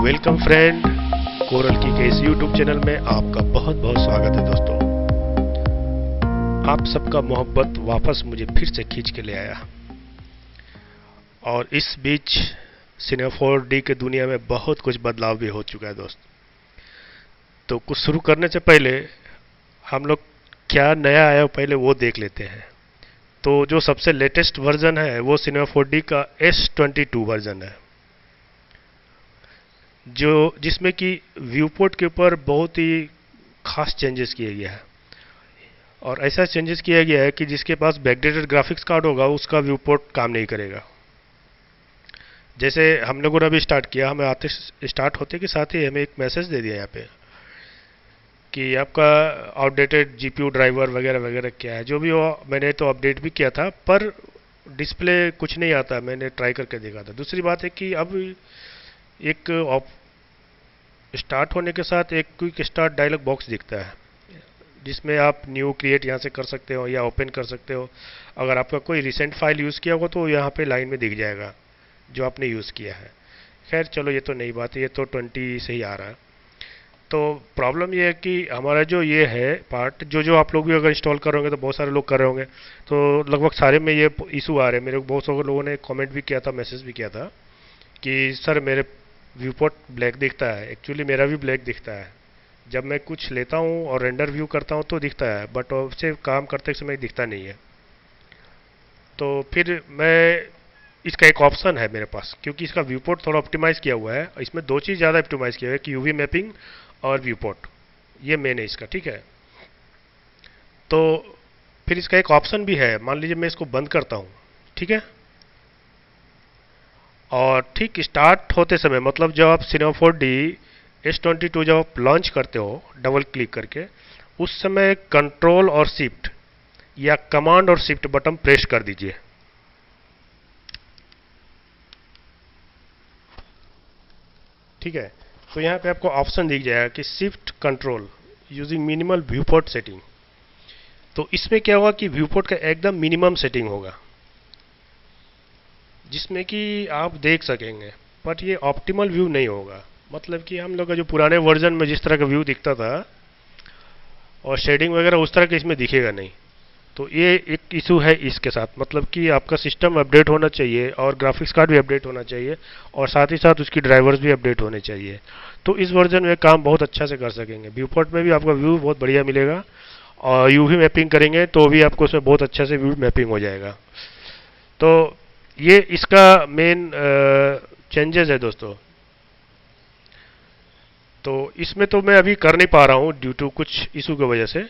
Welcome friend, coral की के इस यूट्यूब चैनल में आपका बहुत बहुत स्वागत है दोस्तों। आप सबका मोहब्बत वापस मुझे फिर से खींच के ले आया और इस बीच सिनेमा 4D के दुनिया में बहुत कुछ बदलाव भी हो चुका है दोस्त। तो कुछ शुरू करने से पहले हम लोग क्या नया आया पहले वो देख लेते हैं। तो जो सबसे लेटेस्ट वर्जन है वो सिनेमा 4D का S22 वर्जन है, जो जिसमें कि व्यू पोर्ट के ऊपर बहुत ही खास चेंजेस किया गया है। और ऐसा चेंजेस किया गया है कि जिसके पास बैकडेटेड ग्राफिक्स कार्ड होगा उसका व्यू पोर्ट काम नहीं करेगा। जैसे हम लोगों ने अभी स्टार्ट किया, हमें आते स्टार्ट होते के साथ ही हमें एक मैसेज दे दिया यहाँ पे कि आपका आउटडेटेड जीपीयू ड्राइवर वगैरह वगैरह क्या है, जो भी हो। मैंने तो अपडेट भी किया था पर डिस्प्ले कुछ नहीं आता, मैंने ट्राई करके देखा था। दूसरी बात है कि अब एक स्टार्ट होने के साथ एक क्विक स्टार्ट डायलॉग बॉक्स दिखता है, जिसमें आप न्यू क्रिएट यहाँ से कर सकते हो या ओपन कर सकते हो। अगर आपका कोई रिसेंट फाइल यूज़ किया होगा तो यहाँ पे लाइन में दिख जाएगा जो आपने यूज़ किया है। खैर चलो, ये तो नई बात है, ये तो 20 से ही आ रहा है। तो प्रॉब्लम ये है कि हमारा जो ये है पार्ट, जो आप लोग भी अगर इंस्टॉल करोगे तो बहुत सारे लोग कर रहे होंगे, तो लगभग सारे में ये इशू आ रहे हैं। मेरे को बहुत सारे लोगों ने कमेंट भी किया था, मैसेज भी किया था कि सर मेरे व्यू पोर्ट ब्लैक दिखता है। एक्चुअली मेरा भी ब्लैक दिखता है, जब मैं कुछ लेता हूँ और रेंडर व्यू करता हूँ तो दिखता है, बट उससे काम करते समय दिखता नहीं है। तो फिर मैं इसका एक ऑप्शन है मेरे पास, क्योंकि इसका व्यू पोर्ट थोड़ा ऑप्टिमाइज किया हुआ है। इसमें दो चीज़ ज़्यादा ऑप्टिमाइज किया हुआ है कि यूवी मैपिंग और व्यू पोर्ट, ये मेन है इसका, ठीक है। तो फिर इसका एक ऑप्शन भी है, मान लीजिए मैं इसको बंद करता हूँ, ठीक है। और ठीक स्टार्ट होते समय, मतलब जब आप सिनेमा 4D S22 जब आप लॉन्च करते हो डबल क्लिक करके, उस समय कंट्रोल और शिफ्ट या कमांड और शिफ्ट बटन प्रेस कर दीजिए। ठीक है, तो यहाँ पे आपको ऑप्शन दिख जाएगा कि shift control using minimal view port setting. तो इसमें क्या होगा कि व्यू पोर्ट का एकदम मिनिमम सेटिंग होगा, जिसमें कि आप देख सकेंगे, बट ये ऑप्टिमल व्यू नहीं होगा। मतलब कि हम लोग का जो पुराने वर्जन में जिस तरह का व्यू दिखता था और शेडिंग वगैरह उस तरह का इसमें दिखेगा नहीं। तो ये एक इशू है इसके साथ, मतलब कि आपका सिस्टम अपडेट होना चाहिए और ग्राफिक्स कार्ड भी अपडेट होना चाहिए और साथ ही साथ उसकी ड्राइवर्स भी अपडेट होने चाहिए। तो इस वर्जन में काम बहुत अच्छा से कर सकेंगे। व्यू पोर्ट में भी आपका व्यू बहुत बढ़िया मिलेगा और यूवी मैपिंग करेंगे तो भी आपको उसमें बहुत अच्छा से व्यू मैपिंग हो जाएगा। तो ये इसका मेन चेंजेस है दोस्तों। तो इसमें तो मैं अभी कर नहीं पा रहा हूँ ड्यू टू कुछ इशू की वजह से,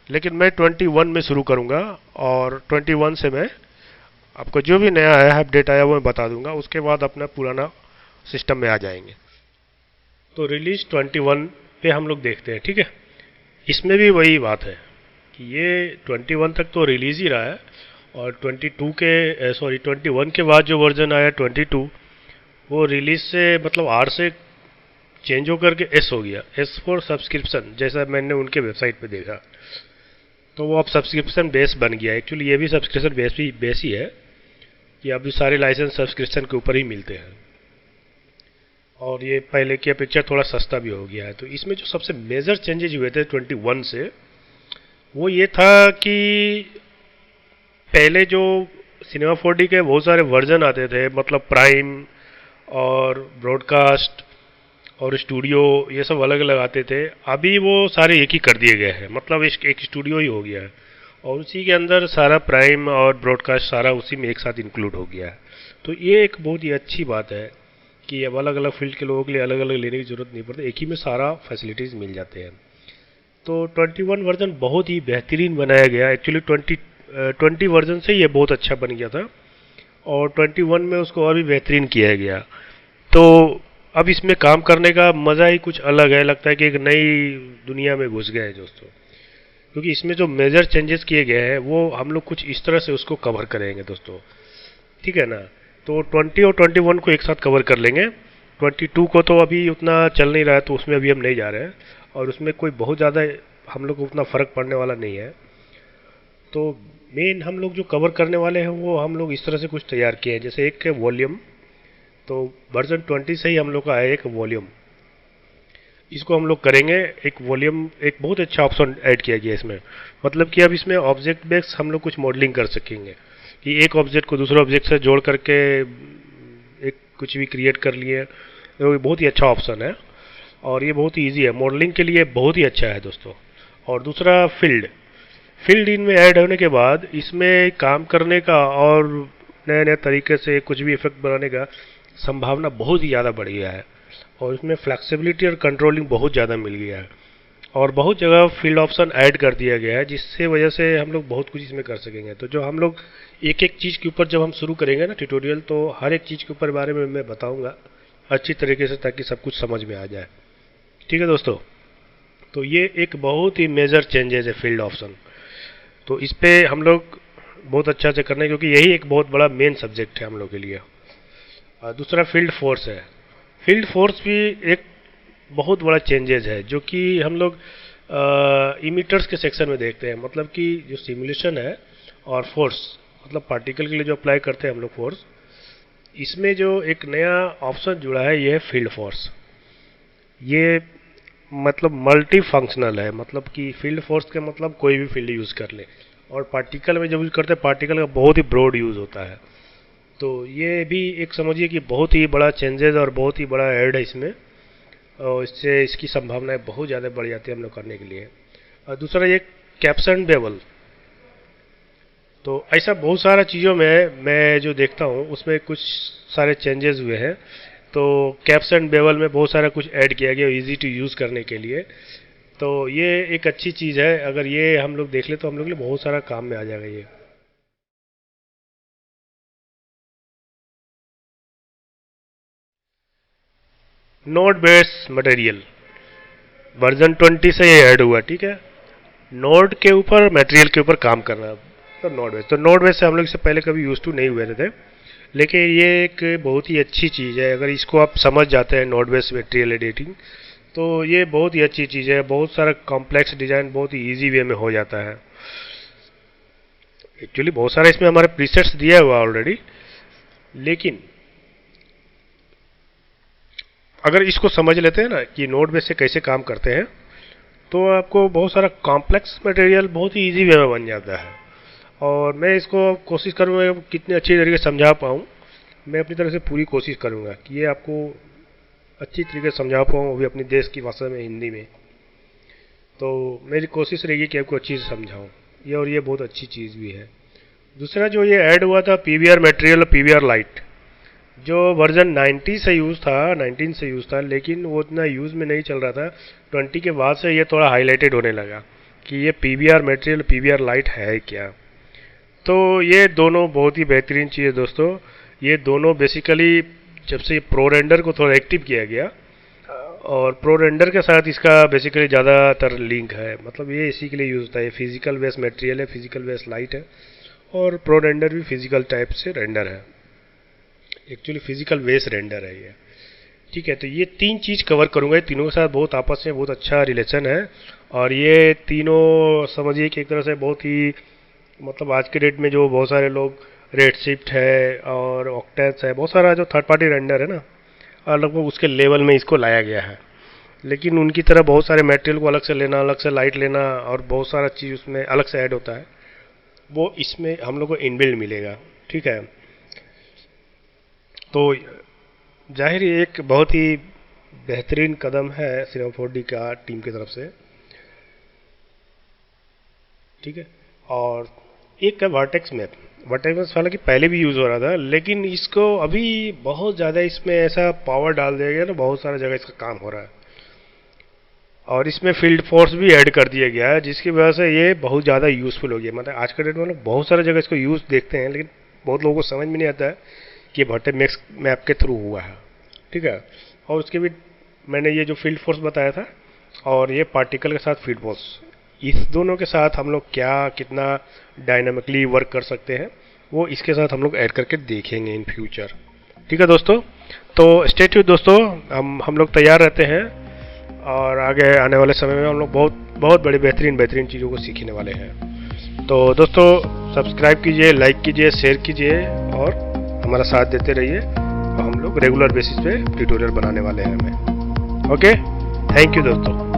लेकिन मैं 21 में शुरू करूँगा और 21 से मैं आपको जो भी नया है अपडेट आया वो मैं बता दूंगा। उसके बाद अपना पुराना सिस्टम में आ जाएंगे। तो रिलीज 21 पे हम लोग देखते हैं, ठीक है। इसमें भी वही बात है कि ये 21 तक तो रिलीज ही रहा है और 21 के बाद जो वर्जन आया 22, वो रिलीज से मतलब R से चेंज होकर के S हो गया, S फॉर सब्सक्रिप्शन, जैसा मैंने उनके वेबसाइट पे देखा। तो वो अब सब्सक्रिप्शन बेस बन गया। एक्चुअली ये भी सब्सक्रिप्शन बेस ही है कि अब सारे लाइसेंस सब्सक्रिप्शन के ऊपर ही मिलते हैं और ये पहले की अपेक्षा थोड़ा सस्ता भी हो गया है। तो इसमें जो सबसे मेजर चेंजेज हुए थे 21 से, वो ये था कि पहले जो सिनेमा 4D के बहुत सारे वर्जन आते थे, मतलब प्राइम और ब्रॉडकास्ट और स्टूडियो, ये सब अलग अलग आते थे। अभी वो सारे एक ही कर दिए गए हैं, मतलब एक स्टूडियो ही हो गया है और उसी के अंदर सारा प्राइम और ब्रॉडकास्ट सारा उसी में एक साथ इंक्लूड हो गया है। तो ये एक बहुत ही अच्छी बात है कि अब अलग अलग फील्ड के लोगों के लिए अलग अलग लेने की जरूरत नहीं पड़ती, एक ही में सारा फैसिलिटीज़ मिल जाते हैं। तो 21 वर्जन बहुत ही बेहतरीन बनाया गया। एक्चुअली 20 वर्जन से ये बहुत अच्छा बन गया था और 21 में उसको और भी बेहतरीन किया गया। तो अब इसमें काम करने का मज़ा ही कुछ अलग है, लगता है कि एक नई दुनिया में घुस गए हैं दोस्तों। क्योंकि इसमें जो मेजर चेंजेस किए गए हैं वो हम लोग कुछ इस तरह से उसको कवर करेंगे दोस्तों, ठीक है ना। तो 20 और 21 को एक साथ कवर कर लेंगे। 22 को तो अभी उतना चल नहीं रहा है तो उसमें अभी हम नहीं जा रहे हैं और उसमें कोई बहुत ज़्यादा हम लोग को उतना फ़र्क पड़ने वाला नहीं है। तो मेन हम लोग जो कवर करने वाले हैं वो हम लोग इस तरह से कुछ तैयार किए हैं। जैसे एक है वॉल्यूम, तो वर्जन 20 से ही हम लोग का है एक वॉल्यूम, इसको हम लोग करेंगे। एक वॉल्यूम, एक बहुत अच्छा ऑप्शन ऐड किया गया इसमें, मतलब कि अब इसमें ऑब्जेक्ट बेस्ड हम लोग कुछ मॉडलिंग कर सकेंगे कि एक ऑब्जेक्ट को दूसरे ऑब्जेक्ट से जोड़ करके एक कुछ भी क्रिएट कर लिए। तो ये बहुत ही अच्छा ऑप्शन है और ये बहुत ही ईजी है मॉडलिंग के लिए, बहुत ही अच्छा है दोस्तों। और दूसरा फील्ड, फील्ड इनमें ऐड होने के बाद इसमें काम करने का और नए नए तरीके से कुछ भी इफेक्ट बनाने का संभावना बहुत ही ज़्यादा बढ़ गया है और इसमें फ्लेक्सिबिलिटी और कंट्रोलिंग बहुत ज़्यादा मिल गया है और बहुत जगह फील्ड ऑप्शन ऐड कर दिया गया है, जिससे वजह से हम लोग बहुत कुछ इसमें कर सकेंगे। तो जो हम लोग एक एक चीज़ के ऊपर जब हम शुरू करेंगे ना ट्यूटोरियल, तो हर एक चीज़ के ऊपर बारे में मैं बताऊंगा अच्छी तरीके से, ताकि सब कुछ समझ में आ जाए। ठीक है दोस्तों, तो ये एक बहुत ही मेजर चेंजेस है फील्ड ऑप्शन। तो इस पे हम लोग बहुत अच्छा से करना है, क्योंकि यही एक बहुत बड़ा मेन सब्जेक्ट है हम लोग के लिए। दूसरा फील्ड फोर्स है। फील्ड फोर्स भी एक बहुत बड़ा चेंजेस है, जो कि हम लोग इमिटर्स के सेक्शन में देखते हैं। मतलब कि जो सिमुलेशन है और फोर्स, मतलब पार्टिकल के लिए जो अप्लाई करते हैं हम लोग फोर्स, इसमें जो एक नया ऑप्शन जुड़ा है ये है फील्ड फोर्स। ये मतलब मल्टी फंक्शनल है, मतलब कि फील्ड फोर्स के मतलब कोई भी फील्ड यूज़ कर ले, और पार्टिकल में जब यूज़ करते हैं पार्टिकल का बहुत ही ब्रॉड यूज़ होता है। तो ये भी एक समझिए कि बहुत ही बड़ा चेंजेस और बहुत ही बड़ा ऐड है इसमें, और इससे इसकी संभावनाएं बहुत ज़्यादा बढ़ जाती है हम लोग करने के लिए। और दूसरा ये कैप्स एंड बेवल, तो ऐसा बहुत सारा चीज़ों में मैं जो देखता हूँ उसमें कुछ सारे चेंजेस हुए हैं। तो कैप्स एंड बेवल में बहुत सारा कुछ ऐड किया गया इजी टू यूज़ करने के लिए। तो ये एक अच्छी चीज़ है, अगर ये हम लोग देख ले तो हम लोग के लिए बहुत सारा काम में आ जाएगा ये। नोड बेस मटेरियल वर्जन 20 से ये ऐड हुआ, ठीक है। नोड के ऊपर मटेरियल के ऊपर काम करना, तो नोड बेस से हम लोग इससे पहले कभी यूज टू नहीं हुए थे, लेकिन ये एक बहुत ही अच्छी चीज़ है। अगर इसको आप समझ जाते हैं नोड बेस मटेरियल एडिटिंग, तो ये बहुत ही अच्छी चीज़ है। बहुत सारा कॉम्प्लेक्स डिज़ाइन बहुत ही ईजी वे में हो जाता है। एक्चुअली बहुत सारा इसमें हमारे प्रीसेट्स दिया हुआ ऑलरेडी, लेकिन अगर इसको समझ लेते हैं ना कि नोड बेस से कैसे काम करते हैं, तो आपको बहुत सारा कॉम्प्लेक्स मटेरियल बहुत ही ईजी वे में बन जाता है। और मैं इसको कोशिश करूँगा कितने अच्छी तरीके से समझा पाऊँ। मैं अपनी तरफ से पूरी कोशिश करूँगा कि ये आपको अच्छी तरीके से समझा पाऊँ, वो भी अपनी देश की भाषा में, हिंदी में। तो मेरी कोशिश रहेगी कि आपको अच्छी से समझाऊँ ये, और ये बहुत अच्छी चीज़ भी है। दूसरा जो ये ऐड हुआ था पीवीआर मटेरियल और पीवीआर लाइट, जो वर्जन 90 से यूज़ था, 19 से यूज़ था, लेकिन वो इतना यूज़ में नहीं चल रहा था। 20 के बाद से ये थोड़ा हाईलाइटेड होने लगा कि ये पीवीआर मटेरियल, पीवीआर लाइट है क्या। तो ये दोनों बहुत ही बेहतरीन चीज़ है दोस्तों। ये दोनों बेसिकली जब से प्रो रेंडर को थोड़ा एक्टिव किया गया, और प्रो रेंडर के साथ इसका बेसिकली ज़्यादातर लिंक है, मतलब ये इसी के लिए यूज़ होता है। ये फिजिकल बेस मटेरियल है, फिजिकल बेस लाइट है, और प्रो रेंडर भी फिजिकल टाइप से रेंडर है। एक्चुअली फिजिकल बेस रेंडर है ये, ठीक है। तो ये तीन चीज़ कवर करूँगा। ये तीनों के साथ बहुत आपस में बहुत अच्छा रिलेशन है, और ये तीनों समझिए कि एक तरह से बहुत ही, मतलब आज के डेट में जो बहुत सारे लोग रेडशिफ्ट है और ऑक्टेन्स है, बहुत सारा जो थर्ड पार्टी रेंडर है ना, लगभग उसके लेवल में इसको लाया गया है। लेकिन उनकी तरह बहुत सारे मटेरियल को अलग से लेना, अलग से लाइट लेना, और बहुत सारा चीज़ उसमें अलग से ऐड होता है, वो इसमें हम लोग को इनबिल्ड मिलेगा, ठीक है। तो जाहिर ही एक बहुत ही बेहतरीन कदम है सिनेमा 4D का टीम की तरफ से, ठीक है। और एक है वर्टेक्स मैप। वर्टेक्स मैप हालांकि पहले भी यूज़ हो रहा था, लेकिन इसको अभी बहुत ज़्यादा इसमें ऐसा पावर डाल दिया गया ना, बहुत सारा जगह इसका काम हो रहा है, और इसमें फील्ड फोर्स भी ऐड कर दिया गया है, जिसकी वजह से ये बहुत ज़्यादा यूज़फुल हो गया। मतलब आज के डेट में लोग बहुत सारे जगह इसको यूज़ देखते हैं, लेकिन बहुत लोगों को समझ में नहीं आता है कि वर्टेक्स मैप के थ्रू हुआ है, ठीक है। और उसके भी मैंने ये जो फील्ड फोर्स बताया था, और ये पार्टिकल के साथ फील्ड फोर्स, इस दोनों के साथ हम लोग क्या कितना डायनामिकली वर्क कर सकते हैं, वो इसके साथ हम लोग ऐड करके देखेंगे इन फ्यूचर, ठीक है दोस्तों। तो स्टे ट्यून्ड दोस्तों, हम लोग तैयार रहते हैं, और आगे आने वाले समय में हम लोग बहुत बहुत बड़ी बेहतरीन चीज़ों को सीखने वाले हैं। तो दोस्तों सब्सक्राइब कीजिए, लाइक कीजिए, शेयर कीजिए, और हमारा साथ देते रहिए। हम लोग रेगुलर बेसिस पे ट्यूटोरियल बनाने वाले हैं हमें। ओके, थैंक यू दोस्तों।